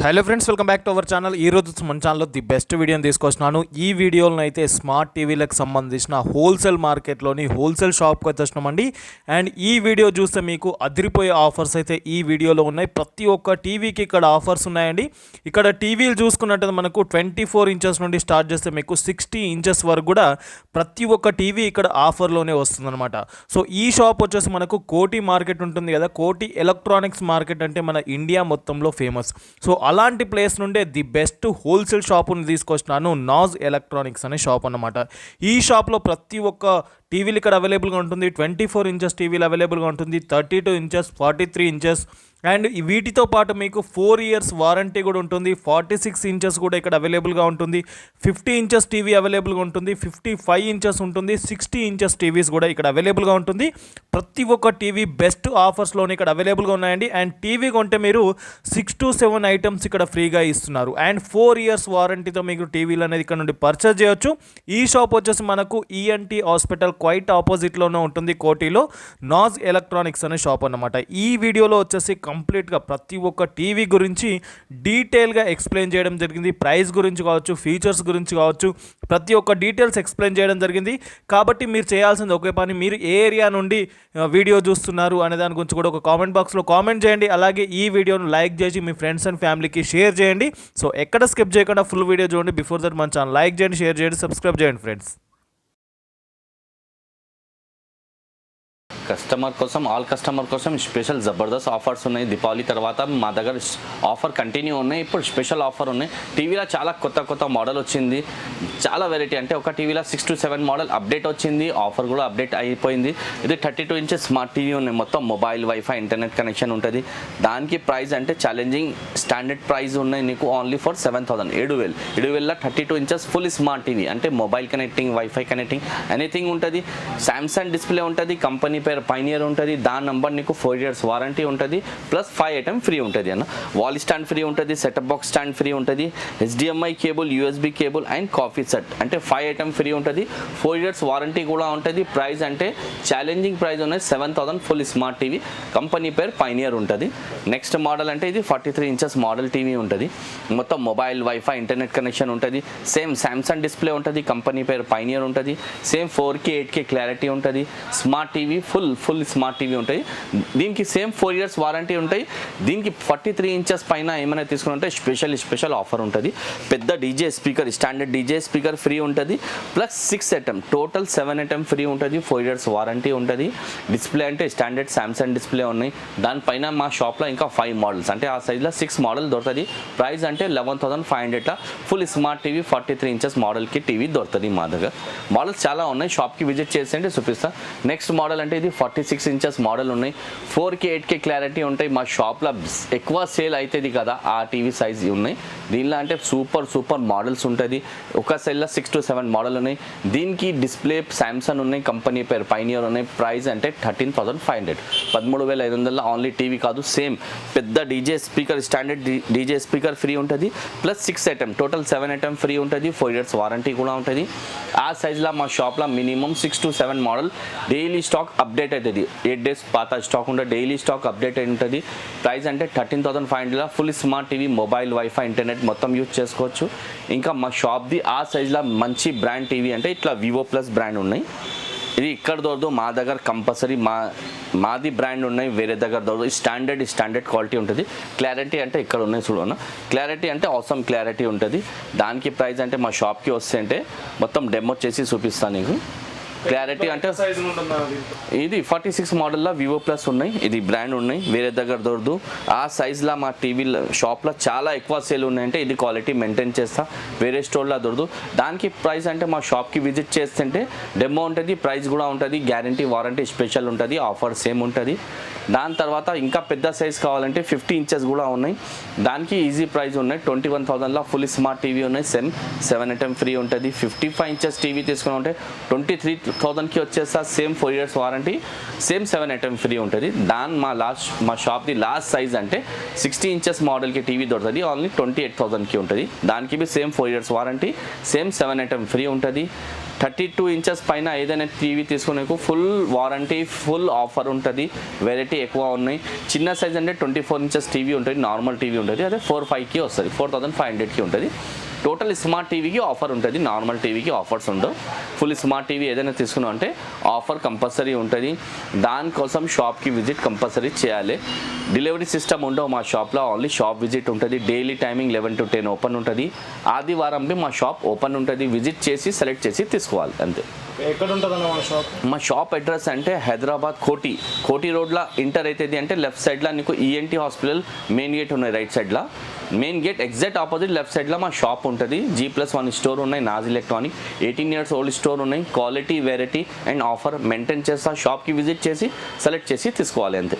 Hello friends, welcome back to our channel. ఈరోజు మన ఛానల్లో ది బెస్ట్ వీడియోని తీసుకొచ్చినాను. ఈ వీడియోలో అయితే స్మార్ట్ టీవీలకు సంబంధించిన హోల్సేల్ మార్కెట్లోని హోల్సేల్ షాప్కి వచ్చేసినామండి. అండ్ ఈ వీడియో చూస్తే మీకు అదిరిపోయే ఆఫర్స్ అయితే ఈ వీడియోలో ఉన్నాయి. ప్రతి ఒక్క టీవీకి ఇక్కడ ఆఫర్స్ ఉన్నాయండి. ఇక్కడ టీవీలు చూసుకున్నట్టు మనకు 24 ఇంచెస్ నుండి స్టార్ట్ చేస్తే మీకు 60 ఇంచెస్ వరకు కూడా ప్రతి ఒక్క టీవీ ఇక్కడ ఆఫర్లోనే వస్తుందన్నమాట. సో ఈ షాప్ వచ్చేసి మనకు కోటి మార్కెట్ ఉంటుంది కదా, కోటి ఎలక్ట్రానిక్స్ మార్కెట్ అంటే మన ఇండియా మొత్తంలో ఫేమస్. సో అలాంటి ప్లేస్ నుండే the best wholesale షాపుని తీసుకొచ్చినాను, Naaz electronics అనే షాప్ అన్నమాట. ఈ షాప్లో ప్రతి ఒక్క టీవీలు ఇక్కడ అవైలబుల్గా ఉంటుంది. 24 ఇంచెస్ టీవీలు అవైలబుల్గా ఉంటుంది, 32 ఇంచెస్, 43 ఇంచెస్, అండ్ వీటితో పాటు మీకు 4 ఇయర్స్ వారంటీ కూడా ఉంటుంది. 46 ఇంచెస్ కూడా ఇక్కడ అవైలబుల్గా ఉంటుంది. 50 ఇంచెస్ టీవీ అవైలబుల్గా ఉంటుంది, 55 ఇంచెస్ ఉంటుంది, 60 ఇంచెస్ టీవీస్ కూడా ఇక్కడ అవైలబుల్గా ఉంటుంది. ప్రతి ఒక్క టీవీ బెస్ట్ ఆఫర్స్లోనే ఇక్కడ అవైలబుల్గా ఉన్నాయండి. అండ్ టీవీ కొంటే మీరు 6 to 7 ఐటమ్స్ ఇక్కడ ఫ్రీగా ఇస్తున్నారు. అండ్ 4 ఇయర్స్ వారంటీతో మీకు టీవీలు అనేది ఇక్కడ నుండి పర్చేజ్ చేయొచ్చు. ఈ షాప్ వచ్చేసి మనకు ఈఎన్టీ హాస్పిటల్ క్వైట్ ఆపోజిట్లోనే ఉంటుంది, కోటిలో నాజ్ ఎలక్ట్రానిక్స్ అనే షాప్ అన్నమాట. ఈ వీడియోలో వచ్చేసి కంప్లీట్గా ప్రతి ఒక్క టీవీ గురించి డీటెయిల్గా ఎక్స్ప్లెయిన్ చేయడం జరిగింది. ప్రైస్ గురించి కావచ్చు, ఫీచర్స్ గురించి కావచ్చు, ప్రతి ఒక్క డీటెయిల్స్ ఎక్స్ప్లెయిన్ చేయడం జరిగింది. కాబట్టి మీరు చేయాల్సింది ఒకే పని, మీరు ఏ ఏరియా నుండి వీడియో చూస్తున్నారు అనే దాని గురించి కూడా ఒక కామెంట్ బాక్స్లో కామెంట్ చేయండి. అలాగే ఈ వీడియోను లైక్ చేసి మీ ఫ్రెండ్స్ అండ్ ఫ్యామిలీకి షేర్ చేయండి. సో ఎక్కడ స్కిప్ చేయకుండా ఫుల్ వీడియో చూడండి. బిఫోర్ దట్ మన ఛానల్ లైక్ చేయండి, షేర్ చేయండి, సబ్స్క్రైబ్ చేయండి ఫ్రెండ్స్. కస్టమర్ కోసం, ఆల్ కస్టమర్ కోసం స్పెషల్ జబర్దస్త్ ఆఫర్స్ ఉన్నాయి. దీపావళి తర్వాత మా దగ్గర ఆఫర్ కంటిన్యూ ఉన్నాయి. ఇప్పుడు స్పెషల్ ఆఫర్ ఉన్నాయి. టీవీలో చాలా కొత్త మోడల్ వచ్చింది, చాలా వెరైటీ. అంటే ఒక టీవీలో 6 to 7 మోడల్ అప్డేట్ వచ్చింది, ఆఫర్ కూడా అప్డేట్ అయిపోయింది. ఇది 32 ఇంచెస్ స్మార్ట్ టీవీ ఉన్నాయి. మొత్తం మొబైల్, వైఫై, ఇంటర్నెట్ కనెక్షన్ ఉంటుంది. దానికి ప్రైస్ అంటే ఛాలెంజింగ్ స్టాండర్డ్ ప్రైస్ ఉన్నాయి నీకు only for 7,000, 7,000 32 inches full smart TV. అంటే mobile connecting, WiFi connecting, anything ఉంటుంది. సామ్సంగ్ డిస్ప్లే ఉంటుంది, కంపెనీ పేరు పైనియర్ ఉంటుంది. దాని నంబర్ నీకు 4 ఇయర్స్ వారంటీ ఉంటుంది, ప్లస్ 5 ఐటమ్ ఫ్రీ ఉంటుంది అన్న. వాల్ స్టాండ్ ఫ్రీ ఉంటుంది, సెటప్ బాక్స్ స్టాండ్ ఫ్రీ ఉంటుంది, HDMI cable, USB cable and coffee set అంటే 5 ఐటమ్ ఫ్రీ ఉంటుంది. 4 ఇయర్స్ వారంటీ కూడా ఉంటుంది. ప్రైస్ అంటే ఛాలెంజింగ్ ప్రైస్ ఉన్నాయి, 7,000 ఫుల్ స్మార్ట్ టీవీ. కంపెనీ పేరు పైనియర్ ఉంటుంది. నెక్స్ట్ మోడల్ అంటే ఇది 43 ఇంచెస్ మోడల్ టీవీ ఉంటుంది. మొత్తం మొబైల్, వైఫై, ఇంటర్నెట్ కనెక్షన్ ఉంటుంది. సేమ్ సామ్సంగ్ డిస్ప్లే ఉంటుంది, కంపెనీ పేరు పైనియర్ ఉంటుంది. సేమ్ 4K 8K క్లారిటీ ఉంటుంది. Smart TV full smart TV ఉంటాయి. దీనికి సేమ్ 4 ఇయర్స్ వారంటీ ఉంటాయి. దీనికి 43 ఇంచెస్ పైన ఏమైనా తీసుకుంటే స్పెషల్ ఆఫర్ ఉంటుంది. పెద్ద DJ speaker, standard DJ speaker free ఉంటుంది, plus 6 item total 7 item free ఉంటుంది. 4 ఇయర్స్ వారంటీ ఉంటుంది. డిస్ప్లే అంటే స్టాండర్డ్ సామ్సంగ్ డిస్ప్లే ఉన్నాయి. దానిపైన మా షాప్లో ఇంకా 5 మోడల్స్ అంటే ఆ సైజ్లో 6 మోడల్ దొరుకుతుంది. ప్రైస్ అంటే 11,500 ఫుల్ స్మార్ట్ టీవీ 43 ఇంచెస్ మోడల్కి టీవీ దొరుకుతుంది. మా దగ్గర మోడల్స్ చాలా ఉన్నాయి, షాప్కి విజిట్ చేసేయండి, చూపిస్తా. నెక్స్ట్ మోడల్ అంటే ఇది 46 ఇంచెస్ మోడల్ ఉన్నాయి. 4K 8K క్లారిటీ ఉంటాయి. మా షాప్లో ఎక్కువ సేల్ అవుతుంది కదా ఆ టీవీ సైజ్ ఉన్నాయి. దీనిలో అంటే సూపర్ మోడల్స్ ఉంటుంది. ఒక సైడ్లో 6 to 7 మోడల్ ఉన్నాయి. దీనికి డిస్ప్లే సామ్సంగ్ ఉన్నాయి, కంపెనీ పేరు పైనియర్ ఉన్నాయి. ప్రైస్ అంటే 13,500, 13,500 ఓన్లీ టీవీ కాదు, సేమ్ పెద్ద DJ speaker, standard DJ speaker free ఉంటుంది. Plus 6 item total 7 item free ఉంటుంది. 4 ఇయర్స్ వారంటీ కూడా ఉంటుంది. ఆ సైజ్లో మా షాప్లో minimum 6 to 7 model daily stock update అవుతుంది. 8 days పాత స్టాక్ ఉంటుంది, డైలీ స్టాక్ అప్డేట్ అయి ఉంటుంది. ప్రైస్ అంటే 13,500 full smart TV, mobile, wifi, internet మొత్తం యూజ్ చేసుకోవచ్చు. ఇంకా మా షాప్ది ఆ సైజ్లో మంచి బ్రాండ్ టీవీ అంటే ఇట్లా వివో ప్లస్ బ్రాండ్ ఉన్నాయి. ఇది ఇక్కడ దొరకదు, మా దగ్గర కంపల్సరీ మాది బ్రాండ్ ఉన్నాయి, వేరే దగ్గర దొరకదు. స్టాండర్డ్ క్వాలిటీ ఉంటుంది. క్లారిటీ అంటే ఇక్కడ ఉన్నాయి చూడన్న, క్లారిటీ అంటే అవసరం క్లారిటీ ఉంటుంది. దానికి ప్రైస్ అంటే మా షాప్కి వస్తే అంటే మొత్తం డెమో చేసి చూపిస్తాను నీకు. క్లారిటీ అంటే ఇది 46 మోడల్లో వివో ప్లస్ ఉన్నాయి, ఇది బ్రాండ్ ఉన్నాయి, వేరే దగ్గర దొరకదు. ఆ సైజ్లో మా టీవీ షాప్లో చాలా ఎక్కువ సేల్ ఉన్నాయంటే ఇది క్వాలిటీ మెయింటైన్ చేస్తా, వేరే స్టోర్లో దొరకదు. దానికి ప్రైస్ అంటే మా షాప్కి విజిట్ చేస్తుంటే డెమో ఉంటుంది, ప్రైస్ కూడా ఉంటుంది, గ్యారంటీ వారంటీ స్పెషల్ ఉంటుంది, ఆఫర్ సేమ్ ఉంటుంది. దాని తర్వాత ఇంకా పెద్ద సైజ్ కావాలంటే 50 ఇంచెస్ కూడా ఉన్నాయి. దానికి ఈజీ ప్రైస్ ఉన్నాయి, 21,000లో ఫుల్ స్మార్ట్ టీవీ ఉన్నాయి. 7 ఐటమ్ ఫ్రీ ఉంటుంది. 55 ఇంచెస్ టీవీ తీసుకుని ఉంటే 23,000కి వచ్చేస్తా. Same 4 years warranty, same 7 item free ఉంటుంది. మా షాప్ది లాస్ట్ సైజ్ అంటే 60 ఇంచెస్ మోడల్కి టీవీ దొరుకుతుంది, ఓన్లీ 28,000కి ఉంటుంది. దానికి same 4 years warranty, same 7 item free ఉంటుంది. 32 ఇంచెస్ పైన ఏదైనా టీవీ తీసుకునే ఫుల్ వారంటీ, ఫుల్ ఆఫర్ ఉంటుంది. వెరైటీ ఎక్కువ ఉన్నాయి. చిన్న సైజ్ అంటే 24 ఇంచెస్ టీవీ ఉంటుంది, నార్మల్ టీవీ ఉంటుంది. అదే 4,500కి వస్తుంది, 4,500కి ఉంటుంది. టోటల్ స్మార్ట్ టీవీకి ఆఫర్ ఉంటుంది, నార్మల్ టీవీకి ఆఫర్స్ ఉండవు. ఫుల్ స్మార్ట్ టీవీ ఏదైనా తీసుకున్నాం అంటే ఆఫర్ కంపల్సరీ ఉంటుంది. దానికోసం షాప్కి విజిట్ కంపల్సరీ చేయాలి. డెలివరీ సిస్టమ్ ఉండవు మా షాప్లో, ఓన్లీ షాప్ విజిట్ ఉంటుంది. డైలీ టైమింగ్ 11 to 10 ఓపెన్ ఉంటుంది. ఆదివారంపై మా షాప్ ఓపెన్ ఉంటుంది. విజిట్ చేసి సెలెక్ట్ చేసి తీసుకోవాలి అంతే. ఎక్కడ ఉంటుందన్న మన షాప్? మా షాప్ అడ్రస్ అంటే హైదరాబాద్ కోటి రోడ్లో ఎంటర్ అవుతుంది అంటే లెఫ్ట్ సైడ్లో నీకు ఈఎన్టీ హాస్పిటల్ మెయిన్ గేట్ ఉన్నాయి. రైట్ సైడ్లో main gate exact opposite left సైడ్లో మా షాప్ ఉంటుంది. G+1 స్టోర్ ఉన్నాయి, Naaz electronic 18 years old store ఉన్నాయి. Quality, variety and offer maintain చేస్తా. షాప్కి విజిట్ చేసి సెలెక్ట్ చేసి తీసుకోవాలి అంతే.